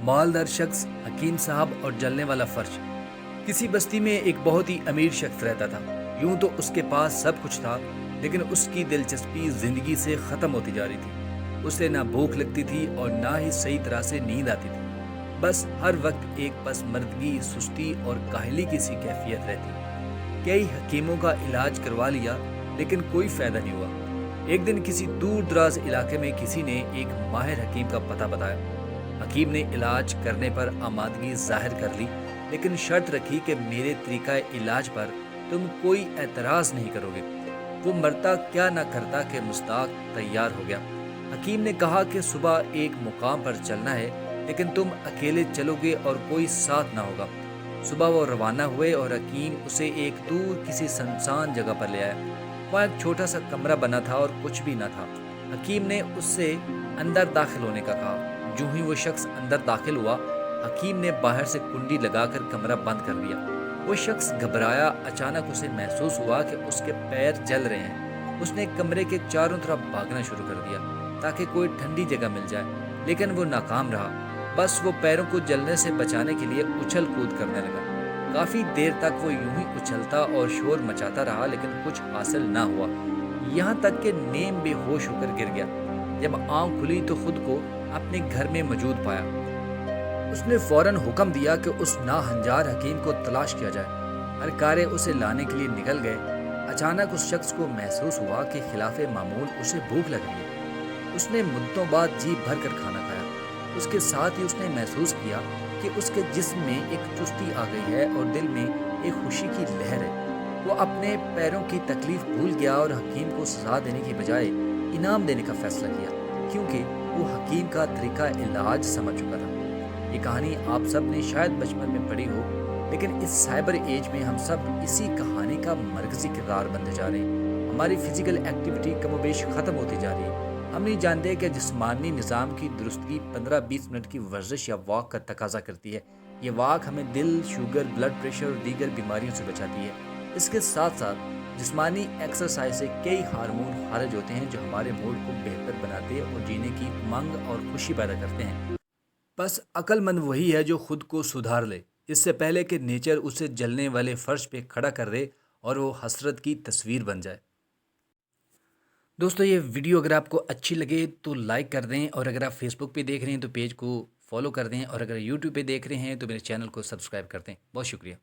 मालदार शख्स, हकीम साहब और जलने वाला फर्श। किसी बस्ती में एक बहुत ही अमीर शख्स रहता था। यूं तो उसके पास सब कुछ था, लेकिन उसकी दिलचस्पी जिंदगी से खत्म होती जा रही थी। उसे ना भूख लगती थी और ना ही सही तरह से नींद आती थी। बस हर वक्त एक पसमर्दगी, सुस्ती और काहली की सी कैफियत रहती। कई हकीमों का इलाज करवा लिया, लेकिन कोई फायदा नहीं हुआ। एक दिन किसी दूर दराज इलाके में किसी ने एक माहिर हकीम का पता बताया। हकीम ने इलाज करने पर आमादगी जाहिर कर ली, लेकिन शर्त रखी कि मेरे तरीका इलाज पर तुम कोई एतराज़ नहीं करोगे। वो मरता क्या ना करता कि मुस्ताक तैयार हो गया। हकीम ने कहा कि सुबह एक मुकाम पर चलना है, लेकिन तुम अकेले चलोगे और कोई साथ ना होगा। सुबह वो रवाना हुए और हकीम उसे एक दूर किसी सुनसान जगह पर ले आया। वहाँ एक छोटा सा कमरा बना था और कुछ भी न था। हकीम ने उससे अंदर दाखिल होने का कहा। जो ही वो शख्स अंदर दाखिल हुआ, हकीम ने बाहर से कुंडी लगाकर कमरा बंद कर दिया। वो शख्स घबराया। अचानक उसे महसूस हुआ कि उसके पैर जल रहे हैं। उसने कमरे के चारों तरफ भागना शुरू कर दिया ताकि कोई ठंडी जगह मिल जाए, लेकिन वो नाकाम रहा। बस वो पैरों को जलने से बचाने के लिए उछल कूद करने लगा। काफी देर तक वो यूं ही उछलता और शोर मचाता रहा, लेकिन कुछ हासिल ना हुआ। यहाँ तक कि नीम बेहोश होकर गिर गया। जब आंख खुली तो खुद को अपने घर में मौजूद पाया। उसने फौरन हुक्म दिया कि उस नाहंजार हकीम को तलाश किया जाए। हर कारे उसे लाने के लिए निकल गए। अचानक उस शख्स को महसूस हुआ कि खिलाफे मामूल उसे भूख लग रही है। उसने मुद्दों बाद जी भर कर खाना खाया। उसके साथ ही उसने महसूस किया कि उसके जिस्म में एक चुस्ती आ गई है और दिल में एक खुशी की लहर है। वो अपने पैरों की तकलीफ भूल गया और हकीम को सजा देने की बजाय इनाम देने का फैसला किया, क्योंकि वो हकीम का तरीका इलाज समझ चुका था। ये कहानी आप सब ने शायद बचपन में पढ़ी हो, लेकिन इस साइबर एज में हम सब इसी कहानी का मरकजी किरदार बनते जा रहे हैं। हमारी फिजिकल एक्टिविटी कमोबेश ख़त्म होती जा रही है। हम नहीं जानते कि जिस्मानी निज़ाम की दुरुस्तगी 15-20 मिनट की वर्जिश या वॉक का तकाजा करती है। ये वॉक हमें दिल, शुगर, ब्लड प्रेशर और दीगर बीमारियों से बचाती है। इसके साथ साथ जिस्मानी एक्सरसाइज से कई हार्मोन खारिज होते हैं जो हमारे मूड को बेहतर बनाते हैं और जीने की उमंग और खुशी पैदा करते हैं। बस अक्लमंद वही है जो खुद को सुधार ले, इससे पहले कि नेचर उसे जलने वाले फर्श पे खड़ा कर दे और वो हसरत की तस्वीर बन जाए। दोस्तों, ये वीडियो अगर आपको अच्छी लगे तो लाइक कर दें, और अगर आप फेसबुक पे देख रहे हैं तो पेज को फॉलो कर दें, और अगर यूट्यूब पे देख रहे हैं तो मेरे चैनल को सब्सक्राइब कर दें। बहुत शुक्रिया।